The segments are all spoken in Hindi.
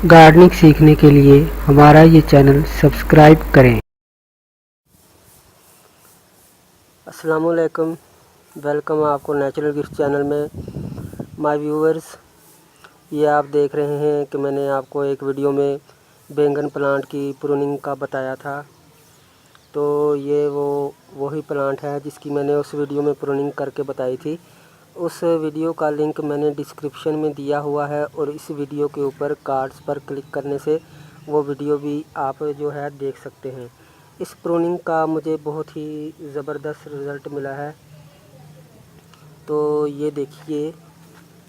गार्डनिंग सीखने के लिए हमारा ये चैनल सब्सक्राइब करें। अस्सलामुअलैकुम, वेलकम आपको नेचुरल गिफ्ट चैनल में। माय व्यूअर्स, ये आप देख रहे हैं कि मैंने आपको एक वीडियो में बैंगन प्लांट की प्रूनिंग का बताया था। तो ये वही प्लांट है जिसकी मैंने उस वीडियो में प्रूनिंग करके बताई थी। उस वीडियो का लिंक मैंने डिस्क्रिप्शन में दिया हुआ है और इस वीडियो के ऊपर कार्ड्स पर क्लिक करने से वो वीडियो भी आप जो है देख सकते हैं। इस प्रूनिंग का मुझे बहुत ही ज़बरदस्त रिज़ल्ट मिला है। तो ये देखिए,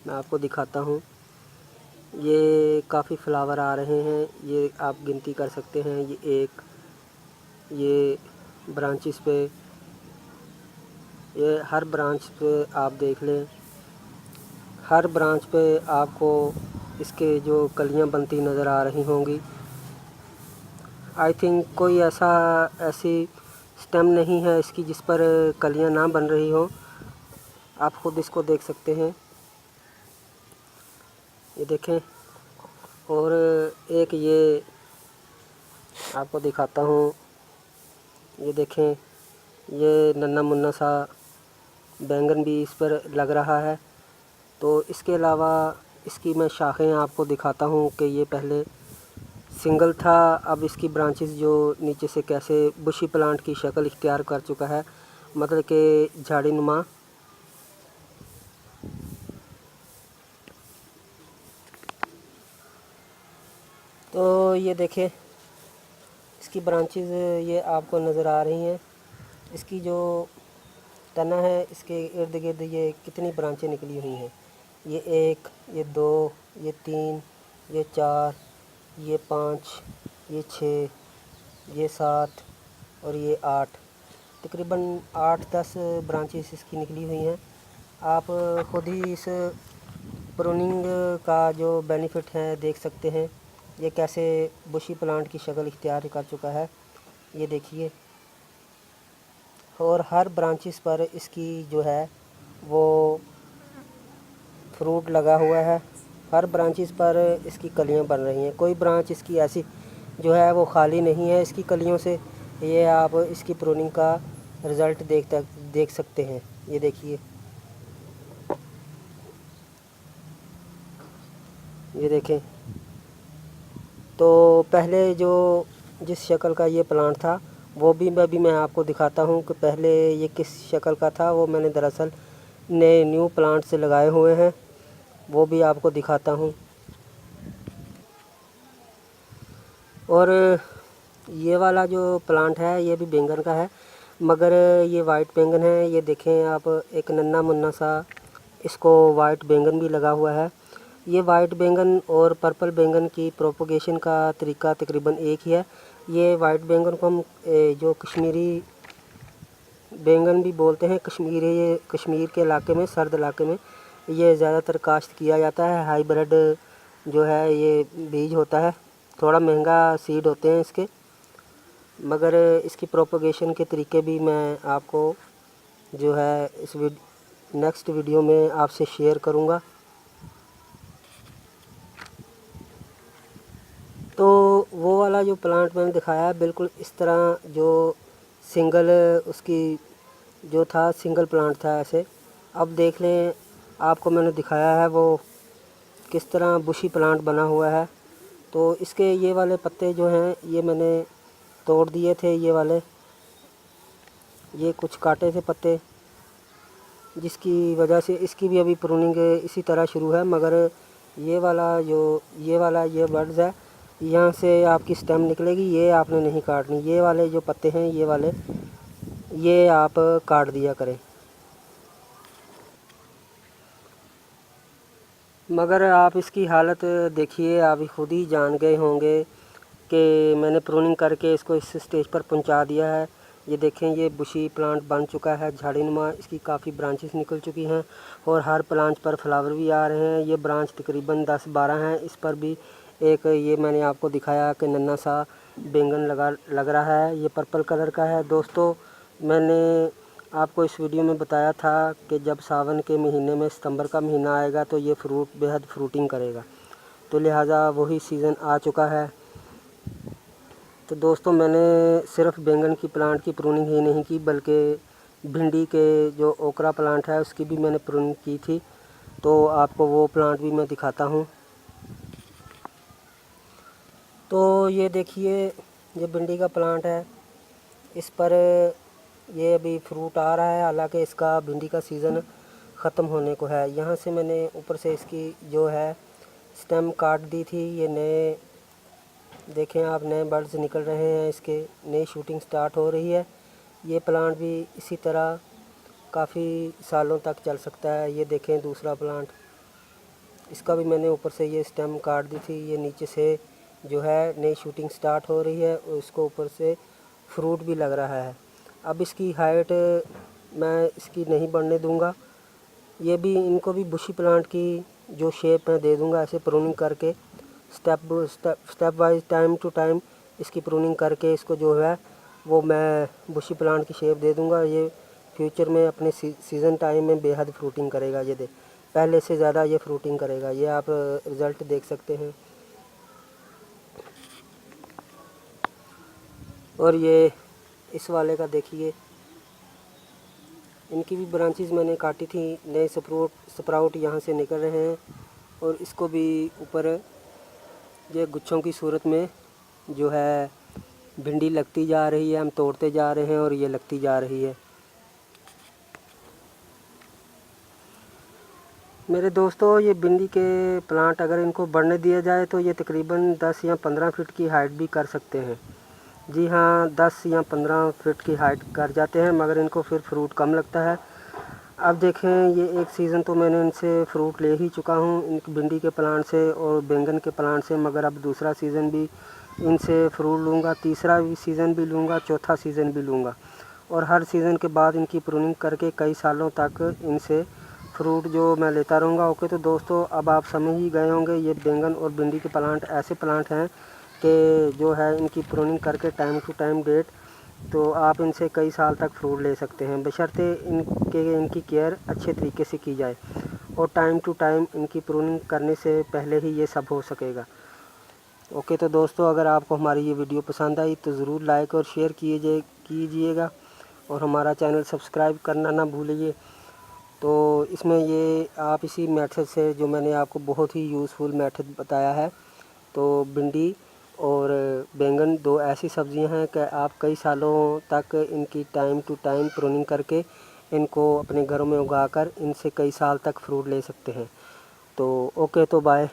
मैं आपको दिखाता हूँ। ये काफ़ी फ्लावर आ रहे हैं, ये आप गिनती कर सकते हैं। ये ब्रांचेस पे, ये हर ब्रांच पे आप देख लें, हर ब्रांच पे आपको इसके जो कलियां बनती नज़र आ रही होंगी। आई थिंक कोई ऐसी स्टेम नहीं है इसकी जिस पर कलियां ना बन रही हो। आप खुद इसको देख सकते हैं, ये देखें। और एक ये आपको दिखाता हूँ, ये देखें, ये नन्ना मुन्ना सा बैंगन भी इस पर लग रहा है। तो इसके अलावा इसकी मैं शाखें आपको दिखाता हूँ कि ये पहले सिंगल था, अब इसकी ब्रांचेस जो नीचे से कैसे बुशी प्लांट की शक्ल इख्तियार कर चुका है, मतलब कि झाड़ी नुमा। तो ये देखें, इसकी ब्रांचेस ये आपको नज़र आ रही हैं। इसकी जो तना है, इसके इर्द गिर्द ये कितनी ब्रांचें निकली हुई हैं। ये 1, ये 2, ये 3, ये 4, ये 5, ये 6, ये 7 और ये 8। तकरीबन 8-10 ब्रांचेस इसकी निकली हुई हैं। आप खुद ही इस प्रूनिंग का जो बेनिफिट है देख सकते हैं, ये कैसे बुशी प्लांट की शक्ल इख्तियार कर चुका है, ये देखिए। और हर ब्रांचेस पर इसकी जो है वो फ्रूट लगा हुआ है, हर ब्रांचेस पर इसकी कलियां बन रही हैं। कोई ब्रांच इसकी ऐसी जो है वो खाली नहीं है इसकी कलियों से। ये आप इसकी प्रूनिंग का रिज़ल्ट देख सकते हैं, ये देखिए, ये देखें। तो पहले जो जिस शक्ल का ये प्लांट था वो भी मैं आपको दिखाता हूँ कि पहले ये किस शक्ल का था। वो मैंने दरअसल नए न्यू प्लांट से लगाए हुए हैं, वो भी आपको दिखाता हूँ। और ये वाला जो प्लांट है ये भी बैंगन का है, मगर ये वाइट बैंगन है। ये देखें आप, एक नन्ना मुन्ना सा इसको वाइट बैंगन भी लगा हुआ है। ये वाइट बैंगन और पर्पल बैंगन की प्रोपोगेशन का तरीका तकरीबन एक ही है। ये वाइट बैंगन को हम जो कश्मीरी बैंगन भी बोलते हैं, कश्मीर के इलाके में, सर्द इलाके में ये ज़्यादातर काश्त किया जाता है। हाइब्रिड जो है ये बीज होता है, थोड़ा महंगा सीड होते हैं इसके, मगर इसकी प्रोपोगेशन के तरीके भी मैं आपको जो है इस नेक्स्ट वीडियो में आपसे शेयर करूँगा। तो वो वाला जो प्लांट मैंने दिखाया है बिल्कुल इस तरह, जो सिंगल उसकी जो था, सिंगल प्लांट था ऐसे। अब देख लें, आपको मैंने दिखाया है वो किस तरह बुशी प्लांट बना हुआ है। तो इसके ये वाले पत्ते जो हैं ये मैंने तोड़ दिए थे, ये वाले, ये कुछ काटे थे पत्ते, जिसकी वजह से इसकी भी अभी प्रूनिंग इसी तरह शुरू है। मगर ये वाला ये बर्ड्स है, यहाँ से आपकी स्टेम निकलेगी, ये आपने नहीं काटनी। ये वाले जो पत्ते हैं ये वाले, ये आप काट दिया करें। मगर आप इसकी हालत देखिए, आप खुद ही जान गए होंगे कि मैंने प्रूनिंग करके इसको इस स्टेज पर पहुंचा दिया है। ये देखें, ये बुशी प्लांट बन चुका है, झाड़ी नुमा, इसकी काफ़ी ब्रांचेस निकल चुकी हैं और हर प्लांट पर फ्लावर भी आ रहे हैं। ये ब्रांच तकरीबन 10-12 हैं। इस पर भी एक ये मैंने आपको दिखाया कि नन्ना सा बैंगन लग रहा है, ये पर्पल कलर का है। दोस्तों, मैंने आपको इस वीडियो में बताया था कि जब सावन के महीने में, सितंबर का महीना आएगा तो ये फ्रूट बेहद फ्रूटिंग करेगा। तो लिहाजा वही सीज़न आ चुका है। तो दोस्तों मैंने सिर्फ बैंगन की प्लांट की प्रूनिंग ही नहीं की, बल्कि भिंडी के जो ओकरा प्लांट है उसकी भी मैंने प्रूनिंग की थी। तो आपको वो प्लांट भी मैं दिखाता हूँ। तो ये देखिए, ये भिंडी का प्लांट है, इस पर ये अभी फ्रूट आ रहा है। हालांकि इसका भिंडी का सीज़न ख़त्म होने को है। यहाँ से मैंने ऊपर से इसकी जो है स्टेम काट दी थी। ये नए देखें आप, नए बर्ड्स निकल रहे हैं, इसके नई शूटिंग स्टार्ट हो रही है। ये प्लांट भी इसी तरह काफ़ी सालों तक चल सकता है। ये देखें दूसरा प्लांट, इसका भी मैंने ऊपर से ये स्टेम काट दी थी। ये नीचे से जो है नई शूटिंग स्टार्ट हो रही है और इसको ऊपर से फ्रूट भी लग रहा है। अब इसकी हाइट मैं इसकी नहीं बढ़ने दूंगा। ये भी, इनको भी बुशी प्लांट की जो शेप मैं दे दूंगा, ऐसे प्रूनिंग करके step wise time to time इसकी प्रूनिंग करके इसको जो है वो मैं बुशी प्लांट की शेप दे दूंगा। ये फ्यूचर में अपने सीज़न टाइम में बेहद फ्रूटिंग करेगा। ये पहले से ज़्यादा ये फ्रूटिंग करेगा। ये आप रिज़ल्ट देख सकते हैं। और ये इस वाले का देखिए, इनकी भी ब्रांचेस मैंने काटी थी, नए स्प्राउट यहाँ से निकल रहे हैं। और इसको भी ऊपर ये गुच्छों की सूरत में जो है भिंडी लगती जा रही है। हम तोड़ते जा रहे हैं और ये लगती जा रही है। मेरे दोस्तों, ये भिंडी के प्लांट अगर इनको बढ़ने दिया जाए तो ये तकरीबन 10 या 15 फीट की हाइट भी कर सकते हैं। जी हाँ, 10 या 15 फीट की हाइट कर जाते हैं, मगर इनको फिर फ्रूट कम लगता है। अब देखें, ये एक सीज़न तो मैंने इनसे फ्रूट ले ही चुका हूँ, इन भिंडी के प्लांट से और बैंगन के प्लांट से, मगर अब दूसरा सीज़न भी इनसे फ्रूट लूँगा, तीसरा भी सीज़न भी लूँगा, चौथा सीज़न भी लूँगा। और हर सीज़न के बाद इनकी प्रूनिंग करके कई सालों तक इनसे फ्रूट जो मैं लेता रहूँगा। ओके, तो दोस्तों अब आप समझ ही गए होंगे, ये बैंगन और भिंडी के प्लांट ऐसे प्लांट हैं कि जो है इनकी प्रूनिंग करके टाइम टू टाइम डेट तो आप इनसे कई साल तक फ्रूट ले सकते हैं, बशर्ते इनकी केयर अच्छे तरीके से की जाए और टाइम टू टाइम इनकी प्रूनिंग करने से पहले ही ये सब हो सकेगा। ओके, तो दोस्तों अगर आपको हमारी ये वीडियो पसंद आई तो ज़रूर लाइक और शेयर कीजिएगा और हमारा चैनल सब्सक्राइब करना ना भूलिए। तो इसमें ये आप इसी मेथड से, जो मैंने आपको बहुत ही यूज़फुल मेथड बताया है, तो भिंडी और बैंगन दो ऐसी सब्जियां हैं कि आप कई सालों तक इनकी टाइम टू टाइम प्रूनिंग करके इनको अपने घरों में उगाकर इनसे कई साल तक फ्रूट ले सकते हैं। तो ओके, तो बाय।